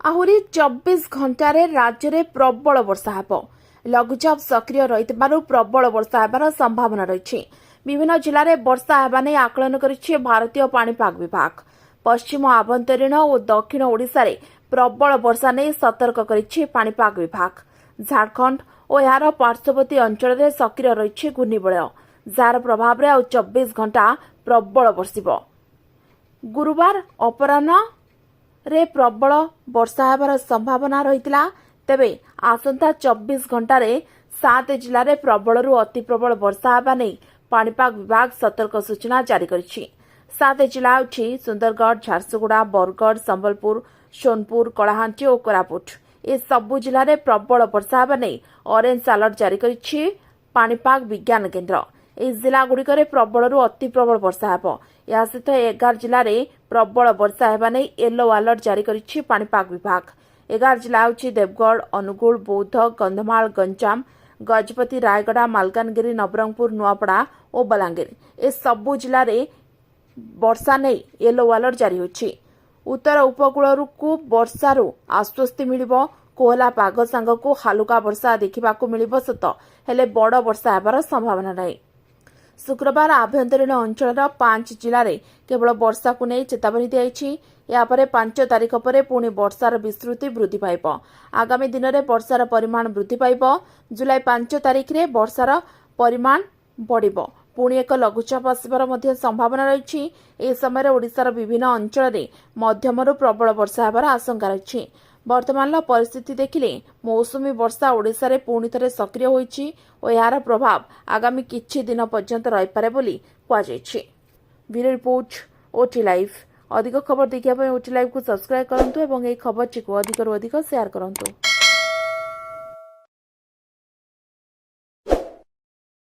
ଆହୁରି 24 ଘଣ୍ଟାରେ ରାଜ୍ୟରେ ପ୍ରବଳ ବର୍ଷା ହେବ। ଲଘୁଚାପ ସକ୍ରିୟ ରହିଥିବାରୁ ପ୍ରବଳ ବର୍ଷା ହେବାର ସମ୍ଭାବନା ରହିଛି। ବିଭିନ୍ନ ଜିଲ୍ଲାରେ ବର୍ଷା ହେବା ନେଇ ଆକଳନ କରିଛି ଭାରତୀୟ ପାଣିପାଗ ବିଭାଗ। ପଶ୍ଚିମ ଆଭ୍ୟନ୍ତରୀଣ ଓ ଦକ୍ଷିଣ ଓଡ଼ିଶାରେ ପ୍ରବଳ ବର୍ଷା ନେଇ ସତର୍କ କରିଛି ପାଣିପାଗ ବିଭାଗ। ଝାଡ଼ଖଣ୍ଡ ଓ ଏହାର ପାର୍ଶ୍ୱବର୍ତ୍ତୀ ଅଞ୍ଚଳରେ ସକ୍ରିୟ ରହିଛି ଘୂର୍ଣ୍ଣିବଳୟ, ଯାହାର ପ୍ରଭାବରେ ଆଉ 24 ଘଣ୍ଟା ପ୍ରବଳ ବର୍ଷିବ। ଗୁରୁବାର ଅପରାହ୍ନରେ ପ୍ରବଳ ବର୍ଷା ହେବାର ସମ୍ଭାବନା ରହିଥିଲା। ତେବେ ଆସନ୍ତା 24 ଘଣ୍ଟାରେ 7 ଜିଲ୍ଲାରେ ପ୍ରବଳରୁ ଅତି ପ୍ରବଳ ବର୍ଷା ହେବା ନେଇ ପାଣିପାଗ ବିଭାଗ ସତର୍କ ସୂଚନା ଜାରି କରିଛି। 7 ଜିଲ୍ଲା ହେଉଛି ସୁନ୍ଦରଗଡ଼, ଝାରସୁଗୁଡ଼ା, ବରଗଡ଼, ସମ୍ବଲପୁର, ସୋନପୁର, କଳାହାଣ୍ଡି ଓ କୋରାପୁଟ। ଏ ସବୁ ଜିଲ୍ଲାରେ ପ୍ରବଳ ବର୍ଷା ହେବା ନେଇ ଅରେଞ୍ଜ ଆଲର୍ଟ ଜାରି କରିଛି ପାଣିପାଗ ବିଜ୍ଞାନ କେନ୍ଦ୍ର। ଏହି ଜିଲ୍ଲାଗୁଡ଼ିକରେ ପ୍ରବଳରୁ ଅତି ପ୍ରବଳ ବର୍ଷା ହେବ। ଏହା ସହିତ 11 ଜିଲ୍ଲାରେ ପ୍ରବଳ ବର୍ଷା ହେବା ନେଇ ୟେଲୋ ଆଲର୍ଟ ଜାରି କରିଛି ପାଣିପାଗ ବିଭାଗ। 11 ଜିଲ୍ଲା ହେଉଛି ଦେବଗଡ଼, ଅନୁଗୁଳ, ବୌଦ୍ଧ, କନ୍ଧମାଳ, ଗଞ୍ଜାମ, ଗଜପତି, ରାୟଗଡ଼ା, ମାଲକାନଗିରି, ନବରଙ୍ଗପୁର, ନୂଆପଡ଼ା ଓ ବଲାଙ୍ଗୀର। ଏ ସବୁ ଜିଲ୍ଲାରେ ବର୍ଷା ନେଇ ୟେଲୋ ଆଲର୍ଟ ଜାରି ହୋଇଛି। ଉତ୍ତର ଉପକୂଳକୁ ବର୍ଷାରୁ ଆଶ୍ୱସ୍ତି ମିଳିବ। କୋହଲା ପାଗ ସାଙ୍ଗକୁ ହାଲୁକା ବର୍ଷା ଦେଖିବାକୁ ମିଳିବ ସତ, ହେଲେ ବଡ଼ ବର୍ଷା ହେବାର ସମ୍ଭାବନା ନାହିଁ। ଶୁକ୍ରବାର ଆଭ୍ୟନ୍ତରୀଣ ଅଞ୍ଚଳର 5 ଜିଲ୍ଲାରେ କେବଳ ବର୍ଷାକୁ ନେଇ ଚେତାବନୀ ଦିଆଯାଇଛି। ଏହାପରେ 5 ତାରିଖ ପରେ ପୁଣି ବର୍ଷାର ବିସ୍ତୃତି ବୃଦ୍ଧି ପାଇବ। ଆଗାମୀ ଦିନରେ ବର୍ଷାର ପରିମାଣ ବୃଦ୍ଧି ପାଇବ। ଜୁଲାଇ 5 ତାରିଖରେ ବର୍ଷାର ପରିମାଣ ବଢ଼ିବ। ପୁଣି ଏକ ଲଘୁଚାପ ଆସିବାର ମଧ୍ୟ ସମ୍ଭାବନା ରହିଛି। ଏହି ସମୟରେ ଓଡ଼ିଶାର ବିଭିନ୍ନ ଅଞ୍ଚଳରେ ମଧ୍ୟମରୁ ପ୍ରବଳ ବର୍ଷା ହେବାର ଆଶଙ୍କା ରହିଛି। ବର୍ତ୍ତମାନର ପରିସ୍ଥିତି ଦେଖିଲେ ମୌସୁମୀ ବର୍ଷା ଓଡ଼ିଶାରେ ପୁଣି ଥରେ ସକ୍ରିୟ ହୋଇଛି ଓ ଏହାର ପ୍ରଭାବ ଆଗାମୀ କିଛି ଦିନ ପର୍ଯ୍ୟନ୍ତ ରହିପାରେ ବୋଲି କୁହାଯାଇଛି। ବ୍ୟୁରୋ ରିପୋର୍ଟ, ଓଟି ଲାଇଭ୍। ଅଧିକ ଖବର ଦେଖିବା ପାଇଁ ଓଟି ଲାଇଭ୍କୁ ସବସ୍କ୍ରାଇବ୍ କରନ୍ତୁ ଏବଂ ଏହି ଖବରଟିକୁ ଅଧିକରୁ ଅଧିକ ସେୟାର କରନ୍ତୁ।